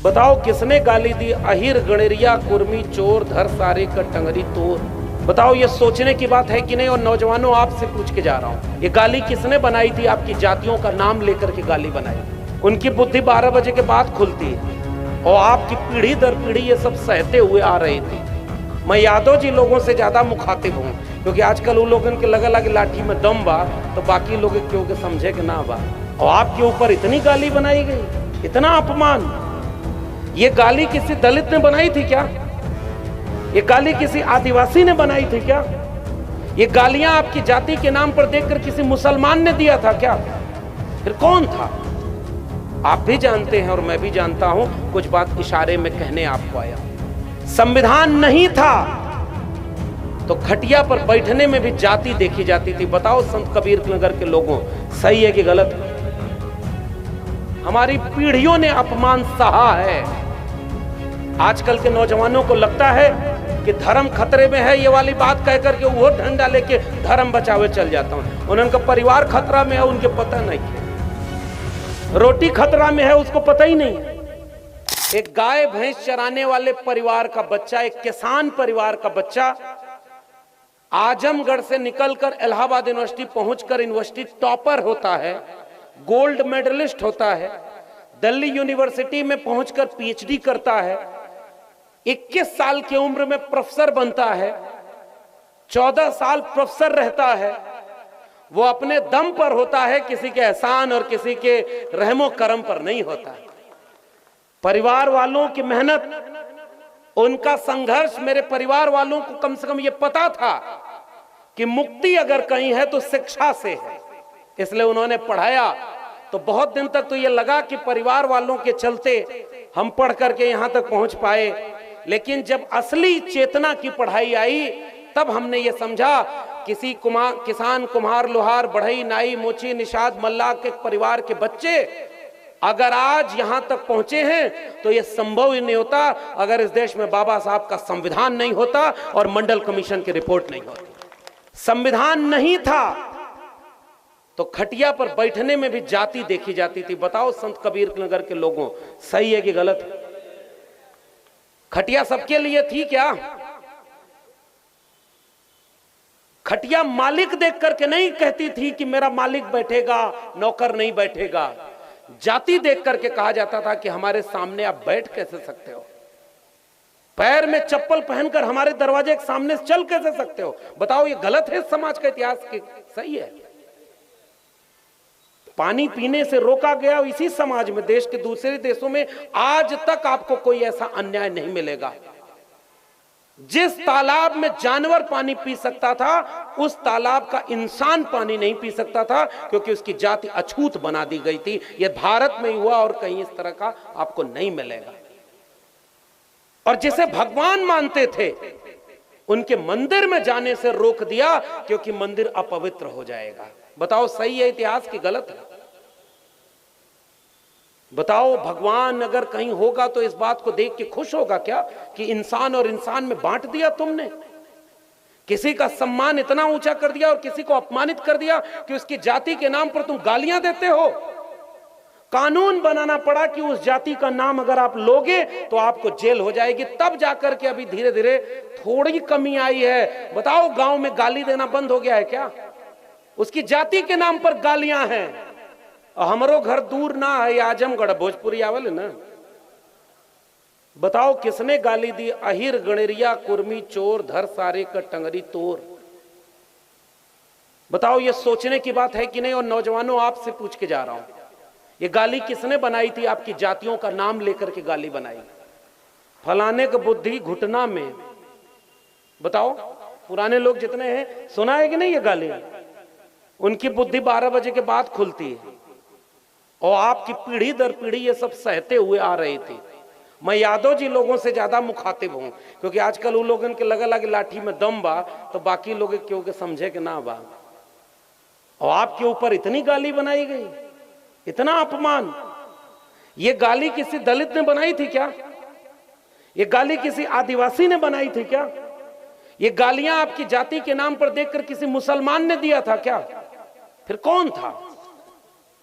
बताओ किसने गाली दी? अहिर गणेरिया कुर्मी चोर धर सारे का टंगरी तोर। बताओ ये सोचने की बात है कि नहीं? और नौजवानों आपसे पूछ के जा रहा हूं, ये गाली किसने बनाई थी? आपकी जातियों का नाम लेकर के गाली बनाई। उनकी बुद्धि 12 बजे के बाद खुलती है और आपकी पीढ़ी दर पीढ़ी ये सब सहते हुए आ रहे थे। मैं यादव जी लोगों से ज्यादा मुखातिब हूँ, क्योंकि आजकल उन लोगों के लगा लगे लाठी में दम बा तो बाकी लोग क्योंकि समझे कि ना बा। और आपके ऊपर इतनी गाली बनाई गई, इतना अपमान। ये गाली किसी दलित ने बनाई थी क्या? ये गाली किसी आदिवासी ने बनाई थी क्या? ये गालियां आपकी जाति के नाम पर देखकर किसी मुसलमान ने दिया था क्या? फिर कौन था? आप भी जानते हैं और मैं भी जानता हूं। कुछ बात इशारे में कहने आपको आया। संविधान नहीं था तो खटिया पर बैठने में भी जाति देखी जाती थी। बताओ संत कबीर नगर के लोगों, सही है कि गलत है? हमारी पीढ़ियों ने अपमान सहा है। आजकल के नौजवानों को लगता है कि धर्म खतरे में है, ये वाली बात कहकर के वो डंडा लेके धर्म बचावे चल जाता हूं। उनका परिवार खतरा में है, उनके पता नहीं है। रोटी खतरा में है, उसको पता ही नहीं। एक गाय भैंस चराने वाले परिवार का बच्चा, एक किसान परिवार का बच्चा आजमगढ़ से निकलकर इलाहाबाद यूनिवर्सिटी पहुंचकर यूनिवर्सिटी टॉपर होता है, गोल्ड मेडलिस्ट होता है, दिल्ली यूनिवर्सिटी में पहुंचकर पीएचडी करता है, 21 साल की उम्र में प्रोफेसर बनता है, 14 साल प्रोफेसर रहता है। वो अपने दम पर होता है, किसी के एहसान और किसी के रहमो करम पर नहीं होता। परिवार वालों की मेहनत, उनका संघर्ष, मेरे परिवार वालों को कम से कम ये पता था कि मुक्ति अगर कहीं है तो शिक्षा से है, इसलिए उन्होंने पढ़ाया। तो बहुत दिन तक तो ये लगा कि परिवार वालों के चलते हम पढ़ करके यहां तक पहुंच पाए, लेकिन जब असली चेतना की पढ़ाई आई तब हमने ये समझा किसी किसान, कुम्हार, लोहार, बढ़ई, नाई, मोची, निषाद, मल्लाह के परिवार के बच्चे अगर आज यहां तक पहुंचे हैं तो यह संभव ही नहीं होता अगर इस देश में बाबा साहब का संविधान नहीं होता और मंडल कमीशन की रिपोर्ट नहीं होती। संविधान नहीं था तो खटिया पर बैठने में भी जाति देखी जाती थी। बताओ संत कबीर नगर के लोगों, सही है कि गलत है? खटिया सबके लिए थी क्या? खटिया मालिक देख करके नहीं कहती थी कि मेरा मालिक बैठेगा, नौकर नहीं बैठेगा। जाति देख करके कहा जाता था कि हमारे सामने आप बैठ कैसे सकते हो? पैर में चप्पल पहनकर हमारे दरवाजे के सामने चल कैसे सकते हो? बताओ ये गलत है समाज का इतिहास की? सही है। पानी पीने से रोका गया इसी समाज में, देश के दूसरे देशों में आज तक आपको कोई ऐसा अन्याय नहीं मिलेगा। जिस तालाब में जानवर पानी पी सकता था उस तालाब का इंसान पानी नहीं पी सकता था, क्योंकि उसकी जाति अछूत बना दी गई थी। यह भारत में हुआ और कहीं इस तरह का आपको नहीं मिलेगा। और जिसे भगवान मानते थे उनके मंदिर में जाने से रोक दिया, क्योंकि मंदिर अपवित्र हो जाएगा। बताओ सही है इतिहास की गलत है? बताओ भगवान अगर कहीं होगा तो इस बात को देख के खुश होगा क्या कि इंसान और इंसान में बांट दिया तुमने? किसी का सम्मान इतना ऊंचा कर दिया और किसी को अपमानित कर दिया कि उसकी जाति के नाम पर तुम गालियां देते हो। कानून बनाना पड़ा कि उस जाति का नाम अगर आप लोगे तो आपको जेल हो जाएगी। तब जाकर के अभी धीरे धीरे थोड़ी कमी आई है। बताओ गांव में गाली देना बंद हो गया है क्या? उसकी जाति के नाम पर गालियां हैं। हमारो घर दूर ना है, आजमगढ़, भोजपुरी आवल है ना। बताओ किसने गाली दी? अहिर गणेरिया कुर्मी चोर धर सारे का टंगरी तोर। बताओ ये सोचने की बात है कि नहीं? और नौजवानों आपसे पूछ के जा रहा हूं, ये गाली किसने बनाई थी? आपकी जातियों का नाम लेकर के गाली बनाई। फलाने का बुद्धि घुटना में। बताओ पुराने लोग जितने हैं, सुना है कि नहीं ये गाली? उनकी बुद्धि 12 बजे के बाद खुलती है और आपकी पीढ़ी दर पीढ़ी ये सब सहते हुए आ रहे थे। मैं यादव जी लोगों से ज्यादा मुखातिब हूं, क्योंकि आजकल उन लोगों के लगा लगे लाठी में दम बा तो बाकी लोग क्योंकि समझे कि ना बा। और आपके ऊपर इतनी गाली बनाई गई, इतना अपमान। ये गाली किसी दलित ने बनाई थी क्या? ये गाली किसी आदिवासी ने बनाई थी क्या? ये गालियां आपकी जाति के नाम पर देखकर किसी मुसलमान ने दिया था क्या? फिर कौन था?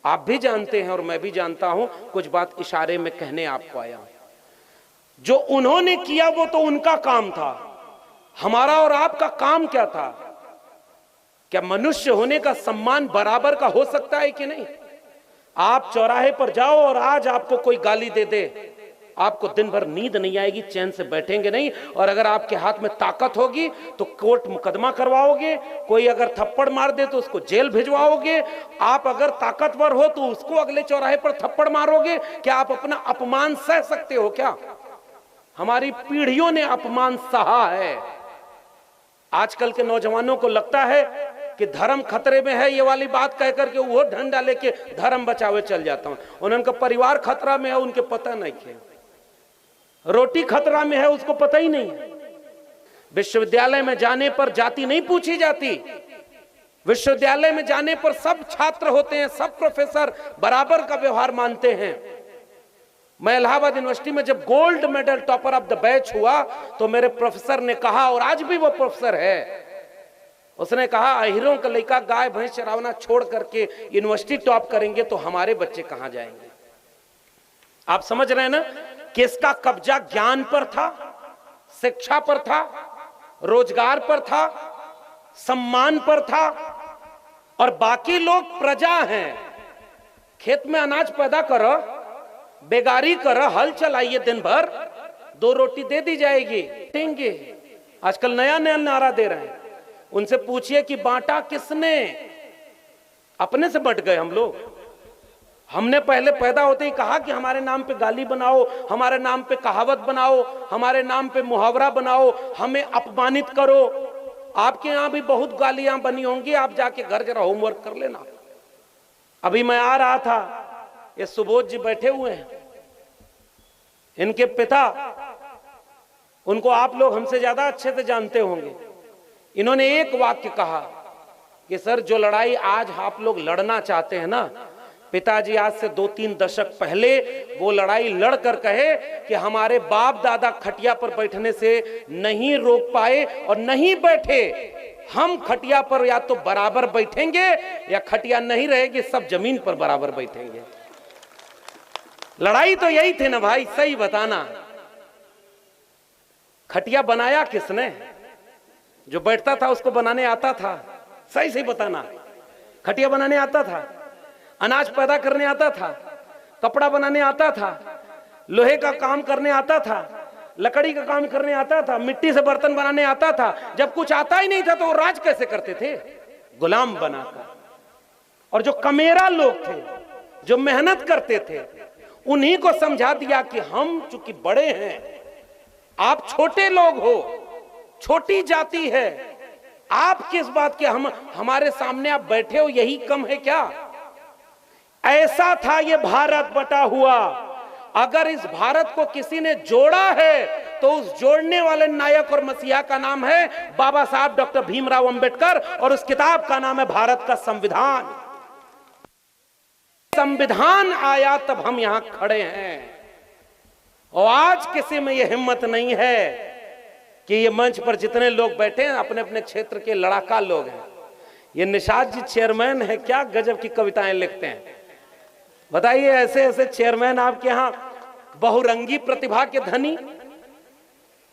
आप भी जानते हैं और मैं भी जानता हूं। कुछ बात इशारे में कहने आपको आया। जो उन्होंने किया वो तो उनका काम था, हमारा और आपका काम क्या था? क्या मनुष्य होने का सम्मान बराबर का हो सकता है कि नहीं? आप चौराहे पर जाओ और आज आपको कोई गाली दे दे, आपको दिन भर नींद नहीं आएगी, चैन से बैठेंगे नहीं। और अगर आपके हाथ में ताकत होगी तो कोर्ट मुकदमा करवाओगे, कोई अगर थप्पड़ मार दे तो उसको जेल भिजवाओगे। आप अगर ताकतवर हो तो उसको अगले चौराहे पर थप्पड़ मारोगे। क्या आप अपना अपमान सह सकते हो क्या? हमारी पीढ़ियों ने अपमान सहा है। आजकल के नौजवानों को लगता है कि धर्म खतरे में है, ये वाली बात कह करके वो डंडा लेके धर्म बचावे चल जाता हूं। उनका परिवार खतरा में है, उनके पता नहीं है। रोटी खतरा में है, उसको पता ही नहीं है। विश्वविद्यालय में जाने पर जाति नहीं पूछी जाती। विश्वविद्यालय में जाने पर सब छात्र होते हैं, सब प्रोफेसर बराबर का व्यवहार मानते हैं। मैं इलाहाबाद यूनिवर्सिटी में जब gold medal topper of the batch हुआ तो मेरे प्रोफेसर ने कहा, और आज भी वो प्रोफेसर है, उसने कहा अहिरों का लड़का गाय भैंस चरावना छोड़ करके यूनिवर्सिटी टॉप करेंगे तो हमारे बच्चे कहां जाएंगे? आप समझ रहे हैं ना कि इसका कब्जा ज्ञान पर था, शिक्षा पर था, रोजगार पर था, सम्मान पर था। और बाकी लोग प्रजा हैं। खेत में अनाज पैदा करो, बेगारी करो, हल चलाइए दिन भर, 2 रोटी दे दी जाएगी, देंगे। आजकल नया नया नारा दे रहे हैं। उनसे पूछिए कि बांटा किसने? अपने से बंट गए हम लोग। हमने पहले पैदा होते ही कहा कि हमारे नाम पे गाली बनाओ, हमारे नाम पे कहावत बनाओ, हमारे नाम पे मुहावरा बनाओ, हमें अपमानित करो। आपके यहां भी बहुत गालियां बनी होंगी, आप जाके घर जरा होमवर्क कर लेना। अभी मैं आ रहा था, ये सुबोध जी बैठे हुए हैं, इनके पिता, उनको आप लोग हमसे ज्यादा अच्छे से जानते होंगे। इन्होंने एक वाक्य कहा कि सर जो लड़ाई आज आप लोग लड़ना चाहते हैं ना, पिताजी आज से 2-3 दशक पहले वो लड़ाई लड़कर कहे कि हमारे बाप दादा खटिया पर बैठने से नहीं रोक पाए और नहीं बैठे, हम खटिया पर या तो बराबर बैठेंगे या खटिया नहीं रहेगी, सब जमीन पर बराबर बैठेंगे। लड़ाई तो यही थी ना भाई, सही बताना। खटिया बनाया किसने? जो बैठता था उसको बनाने आता था, सही सही बताना। खटिया बनाने आता था, अनाज पैदा करने आता था, कपड़ा बनाने आता था, लोहे का काम करने आता था, लकड़ी का काम करने आता था, मिट्टी से बर्तन बनाने आता था। जब कुछ आता ही नहीं था तो वो राज कैसे करते थे? गुलाम बनाकर। और जो कमेरा लोग थे, जो मेहनत करते थे, उन्हीं को समझा दिया कि हम चूंकि बड़े हैं, आप छोटे लोग हो, छोटी जाति है, आप किस बात के हमारे सामने आप बैठे हो, यही कम है क्या? ऐसा था ये भारत बटा हुआ। अगर इस भारत को किसी ने जोड़ा है तो उस जोड़ने वाले नायक और मसीहा का नाम है बाबा साहब डॉक्टर भीमराव अंबेडकर, और उस किताब का नाम है भारत का संविधान। संविधान आया तब हम यहां खड़े हैं। और आज किसी में यह हिम्मत नहीं है कि ये मंच पर जितने लोग बैठे हैं अपने अपने क्षेत्र के लड़ाका लोग हैं। ये निषाद जी चेयरमैन है, क्या गजब की कविताएं लिखते हैं। बताइए, ऐसे ऐसे चेयरमैन आपके यहाँ, बहुरंगी प्रतिभा के धनी।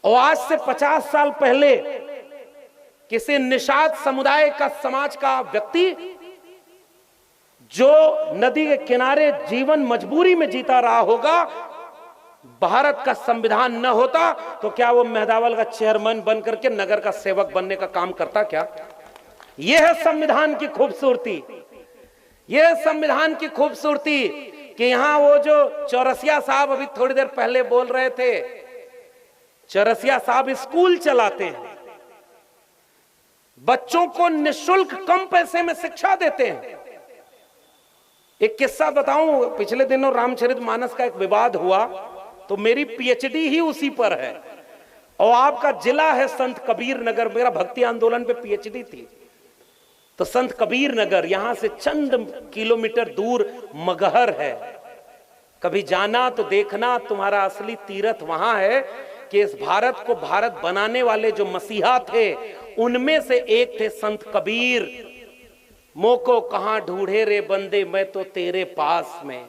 और आज से 50 साल पहले किसी निषाद समुदाय का, समाज का व्यक्ति जो नदी के किनारे जीवन मजबूरी में जीता रहा होगा, भारत का संविधान न होता तो क्या वो मेहदावल का चेयरमैन बनकर के नगर का सेवक बनने का काम करता क्या? यह है संविधान की खूबसूरती। यह है संविधान की खूबसूरती कि यहां वो जो चौरसिया साहब अभी थोड़ी देर पहले बोल रहे थे, चौरसिया साहब स्कूल चलाते हैं, बच्चों को निःशुल्क कम पैसे में शिक्षा देते हैं। एक किस्सा बताऊं, पिछले दिनों रामचरितमानस का एक विवाद हुआ तो मेरी पीएचडी ही उसी पर है। और आपका जिला है संत कबीर नगर, मेरा भक्ति आंदोलन पे पीएचडी थी। तो संत कबीर नगर यहां से चंद किलोमीटर दूर मगहर है। कभी जाना तो देखना, तुम्हारा असली तीर्थ वहां है कि इस भारत को भारत बनाने वाले जो मसीहा थे उनमें से एक थे संत कबीर। मोको कहां ढूंढे रे बंदे, मैं तो तेरे पास में,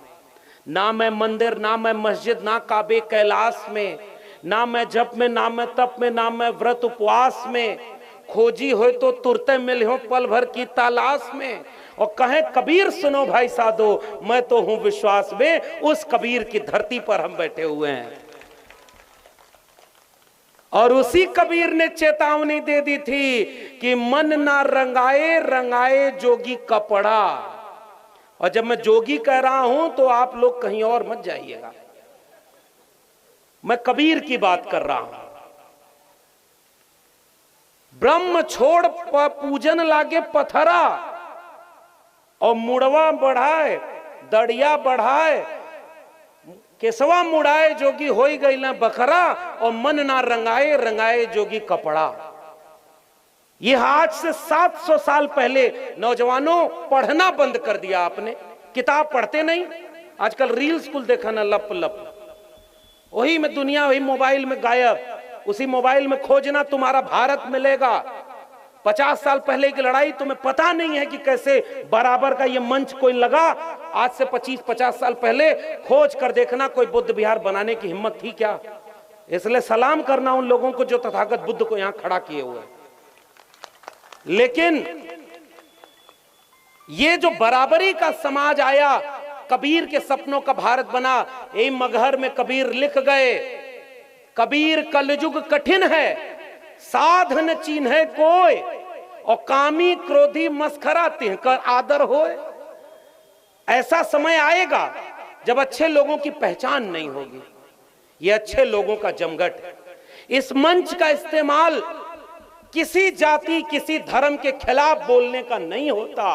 ना मैं मंदिर ना मैं मस्जिद ना काबे कैलाश में, ना मैं जप में, ना मैं तप में, ना मैं व्रत उपवास में, खोजी हो तो तुरते मिल हो पल भर की तलाश में। और कहें कबीर सुनो भाई साधो, मैं तो हूं विश्वास में, उस कबीर की धरती पर हम बैठे हुए हैं। और उसी कबीर ने चेतावनी दे दी थी कि मन ना रंगाए रंगाए जोगी कपड़ा। और जब मैं जोगी कह रहा हूं तो आप लोग कहीं और मत जाइएगा, मैं कबीर की बात कर रहा हूं। ब्रह्म छोड़ पूजन लागे पथरा, और मुड़वा बढ़ाए दड़िया बढ़ाए, केसवा मुड़ाए जोगी होई गई ना बखरा, और मन ना रंगाए रंगाए जोगी कपड़ा। ये आज से 700 साल पहले नौजवानों पढ़ना बंद कर दिया आपने, किताब पढ़ते नहीं, आजकल रील्स कुल देखा ना लप लप, वही में दुनिया, वही मोबाइल में गायब, उसी मोबाइल में खोजना तुम्हारा भारत मिलेगा। 50 साल पहले की लड़ाई तुम्हें पता नहीं है कि कैसे बराबर का ये मंच कोई लगा। आज से 25-50 साल पहले खोज कर देखना कोई बुद्ध विहार बनाने की हिम्मत थी क्या? इसलिए सलाम करना उन लोगों को जो तथागत बुद्ध को यहां खड़ा किए हुए। लेकिन ये जो बराबरी का समाज आया, कबीर के सपनों का भारत बना। यही मगहर में कबीर लिख गए, कबीर कलयुग कठिन है, साधन चिन्ह कोय, और कामी क्रोधी मस्खरा तिहकर आदर होए। ऐसा समय आएगा जब अच्छे लोगों की पहचान नहीं होगी, ये अच्छे लोगों का जमघट है। इस मंच का इस्तेमाल किसी जाति किसी धर्म के खिलाफ बोलने का नहीं होता।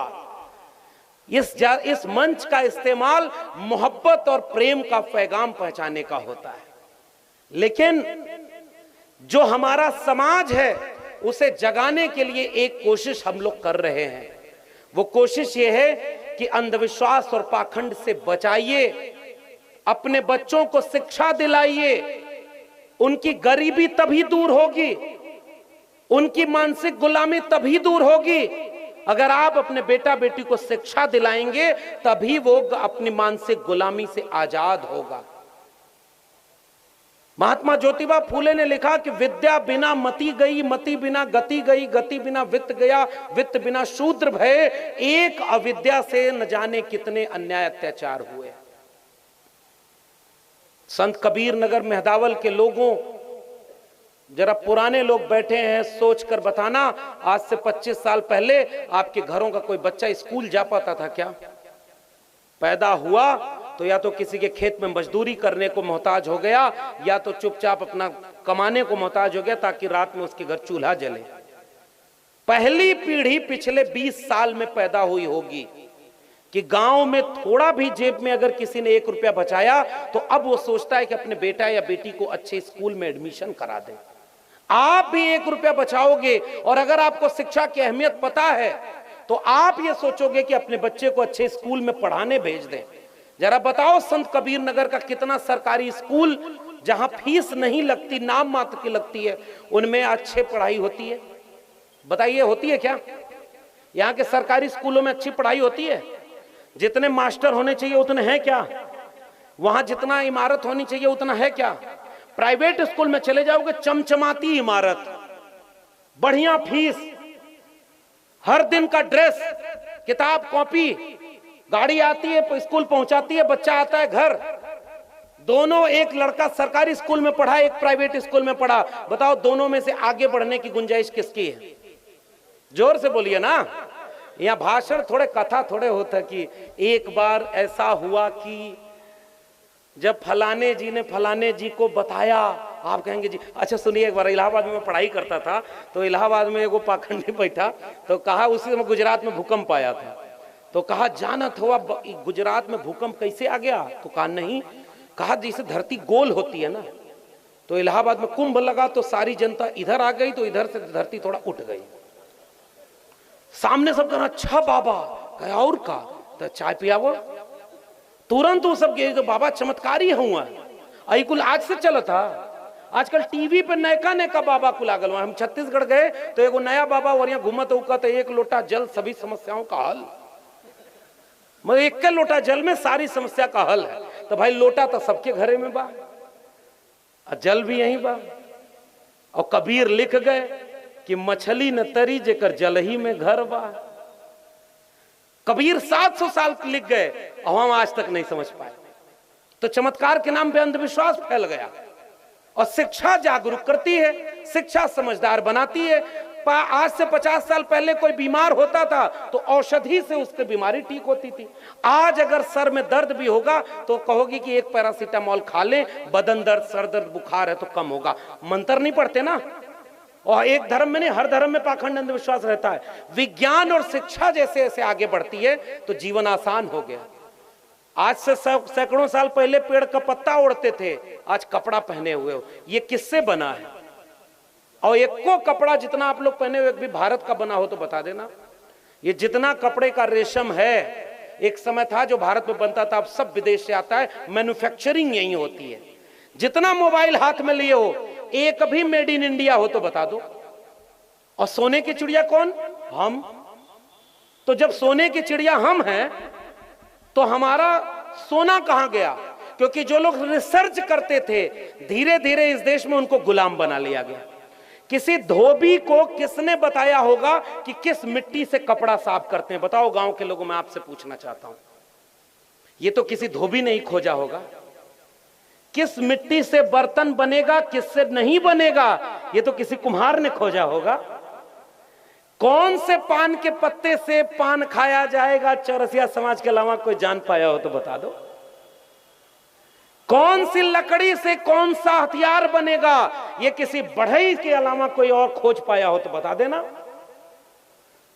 इस मंच का इस्तेमाल मोहब्बत और प्रेम का पैगाम पहुंचाने का होता है। लेकिन जो हमारा समाज है उसे जगाने के लिए एक कोशिश हम लोग कर रहे हैं। वो कोशिश ये है कि अंधविश्वास और पाखंड से बचाइए, अपने बच्चों को शिक्षा दिलाइए। उनकी गरीबी तभी दूर होगी, उनकी मानसिक गुलामी तभी दूर होगी अगर आप अपने बेटा बेटी को शिक्षा दिलाएंगे, तभी वो अपनी मानसिक गुलामी से आजाद होगा। महात्मा ज्योतिबा फूले ने लिखा कि विद्या बिना मति गई, मति बिना गति गई, गति बिना वित्त गया, वित्त बिना शूद्र भये, एक अविद्या से न जाने कितने अन्याय अत्याचार हुए। संत कबीर नगर मेहदावल के लोगों, जरा पुराने लोग बैठे हैं, सोच कर बताना, आज से 25 साल पहले आपके घरों का कोई बच्चा स्कूल जा पाता था क्या? पैदा हुआ तो या तो किसी के खेत में मजदूरी करने को मोहताज हो गया, या तो चुपचाप अपना कमाने को मोहताज हो गया ताकि रात में उसके घर चूल्हा जले। पहली पीढ़ी पिछले 20 साल में पैदा हुई होगी कि गांव में थोड़ा भी जेब में अगर किसी ने 1 रुपया बचाया तो अब वो सोचता है कि अपने बेटा या बेटी को अच्छे स्कूल में एडमिशन करा दे। आप भी 1 रुपया बचाओगे, और अगर आपको शिक्षा की अहमियत पता है तो आप ये सोचोगे कि अपने बच्चे को अच्छे स्कूल में पढ़ाने भेज दें। जरा बताओ, संत कबीर नगर का कितना सरकारी स्कूल जहां फीस नहीं लगती, नाम मात्र की लगती है, उनमें अच्छी पढ़ाई होती है? बताइए, होती है क्या? यहाँ के सरकारी स्कूलों में अच्छी पढ़ाई होती है? जितने मास्टर होने चाहिए उतने हैं क्या? वहां जितना इमारत होनी चाहिए उतना है क्या? प्राइवेट स्कूल में चले जाओगे, चमचमाती इमारत, बढ़िया फीस, हर दिन का ड्रेस, किताब कॉपी, गाड़ी आती है स्कूल पहुंचाती है, बच्चा आता है घर। दोनों, एक लड़का सरकारी स्कूल में पढ़ा, एक प्राइवेट स्कूल में पढ़ा, बताओ दोनों में से आगे बढ़ने की गुंजाइश किसकी है? जोर से बोलिए ना। यहाँ भाषण थोड़े, कथा थोड़े होता कि एक बार ऐसा हुआ कि जब फलाने जी ने फलाने जी को बताया, आप कहेंगे जी अच्छा सुनिए, एक बार इलाहाबाद में पढ़ाई करता था तो इलाहाबाद में एगो पाखंडी बैठा तो कहा, उसी समय गुजरात में भूकंप आया था, तो कहा जानत हुआ गुजरात में भूकंप कैसे आ गया? तो कहा नहीं, कहा जैसे धरती गोल होती है ना, तो इलाहाबाद में कुंभ लगा तो सारी जनता इधर आ गई तो इधर से धरती थोड़ा उठ गई। सामने सब कहा अच्छा बाबा, कहा और का? तो चाय पियावो। तुरंत वो सब गए तो बाबा चमत्कारी हुआ, आई कुल आज से चला था। आजकल टीवी पे नयका नयका बाबा कुल आगल। हम छत्तीसगढ़ गए तो एगो नया बाबा और यहाँ घूमत उका तो 1 लोटा जल सभी समस्याओं का हल, मतलब 1 लोटा जल में सारी समस्या का हल है। तो भाई लोटा तो सबके घरे में बा, जल भी यहीं बा। और कबीर लिख गए कि मछली न तरी जेकर जल ही में घर बा। कबीर 700 साल लिख गए और हम आज तक नहीं समझ पाए। तो चमत्कार के नाम पे अंधविश्वास फैल गया। और शिक्षा जागरूक करती है, शिक्षा समझदार बनाती है। आज से 50 साल पहले कोई बीमार होता था तो औषधि से उसकी बीमारी ठीक होती थी। आज अगर सर में दर्द भी होगा तो कहोगी कि एक पैरासीटामोल खा लें, बदन दर्द, सर दर्द, बुखार है तो कम होगा। मंत्र नहीं पढ़ते ना। और एक धर्म में नहीं, हर धर्म में पाखंड अंधविश्वास रहता है। विज्ञान और शिक्षा जैसे जैसे आगे बढ़ती है तो जीवन आसान हो गया। आज से सैकड़ों साल पहले पेड़ का पत्ता ओढ़ते थे, आज कपड़ा पहने हुए हो। ये किससे बना है? और एक को कपड़ा जितना आप लोग पहने हुए भी भारत का बना हो तो बता देना। ये जितना कपड़े का रेशम है, एक समय था जो भारत में बनता था, अब सब विदेश से आता है। मैन्युफैक्चरिंग यही होती है। जितना मोबाइल हाथ में लिए हो, एक भी मेड इन इंडिया हो तो बता दो। और सोने की चिड़िया कौन? हम। तो जब सोने की चिड़िया हम हैं तो हमारा सोना कहां गया? क्योंकि जो लोग रिसर्च करते थे, धीरे धीरे इस देश में उनको गुलाम बना लिया गया। किसी धोबी को किसने बताया होगा कि किस मिट्टी से कपड़ा साफ करते हैं? बताओ गांव के लोगों, मैं आपसे पूछना चाहता हूं। ये तो किसी धोबी ने ही खोजा होगा। किस मिट्टी से बर्तन बनेगा, किससे नहीं बनेगा, ये तो किसी कुम्हार ने खोजा होगा। कौन से पान के पत्ते से पान खाया जाएगा, चौरसिया समाज के अलावा कोई जान पाया हो तो बता दो। कौन सी लकड़ी से कौन सा हथियार बनेगा, ये किसी बढ़ई के अलावा कोई और खोज पाया हो तो बता देना।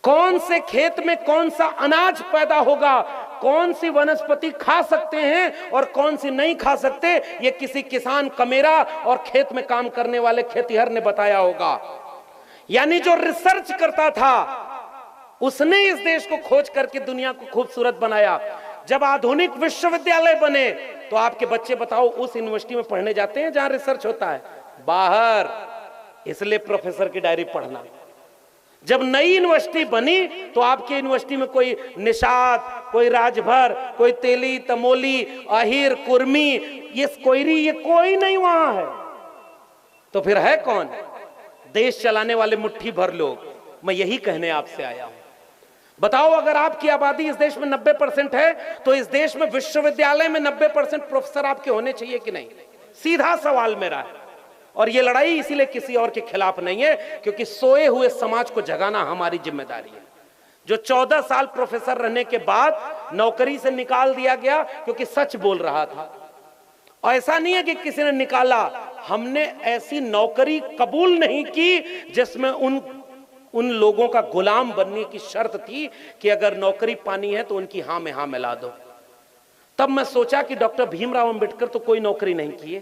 कौन से खेत में कौन सा अनाज पैदा होगा, कौन सी वनस्पति खा सकते हैं और कौन सी नहीं खा सकते, ये किसी किसान कमेरा और खेत में काम करने वाले खेतिहर ने बताया होगा। यानी जो रिसर्च करता था उसने इस देश को खोज करके दुनिया को खूबसूरत बनाया। जब आधुनिक विश्वविद्यालय बने तो आपके बच्चे बताओ उस यूनिवर्सिटी में पढ़ने जाते हैं जहां रिसर्च होता है? बाहर। इसलिए प्रोफेसर की डायरी पढ़ना। जब नई यूनिवर्सिटी बनी तो आपकी यूनिवर्सिटी में कोई निषाद, कोई राजभर, कोई तेली, तमोली, अहिर, कुर्मी, ये कोयरी, ये कोई नहीं वहां है। तो फिर है कौन? देश चलाने वाले मुट्ठी भर लोग। मैं यही कहने आपसे आया हूं। बताओ, अगर आपकी आबादी इस देश में 90% है तो इस देश में विश्वविद्यालय में 90% प्रोफेसर आपके होने चाहिए कि नहीं? सीधा सवाल मेरा है। और ये लड़ाई इसीलिए किसी और के खिलाफ नहीं है, क्योंकि सोए हुए समाज को जगाना हमारी जिम्मेदारी है। जो 14 साल प्रोफेसर रहने के बाद नौकरी से निकाल दिया गया क्योंकि सच बोल रहा था। और ऐसा नहीं है कि किसी ने निकाला, हमने ऐसी नौकरी कबूल नहीं की जिसमें उन लोगों का गुलाम बनने की शर्त थी कि अगर नौकरी पानी है तो उनकी हां में हां मिला दो। तब मैं सोचा कि डॉक्टर भीमराव अंबेडकर तो कोई नौकरी नहीं किए,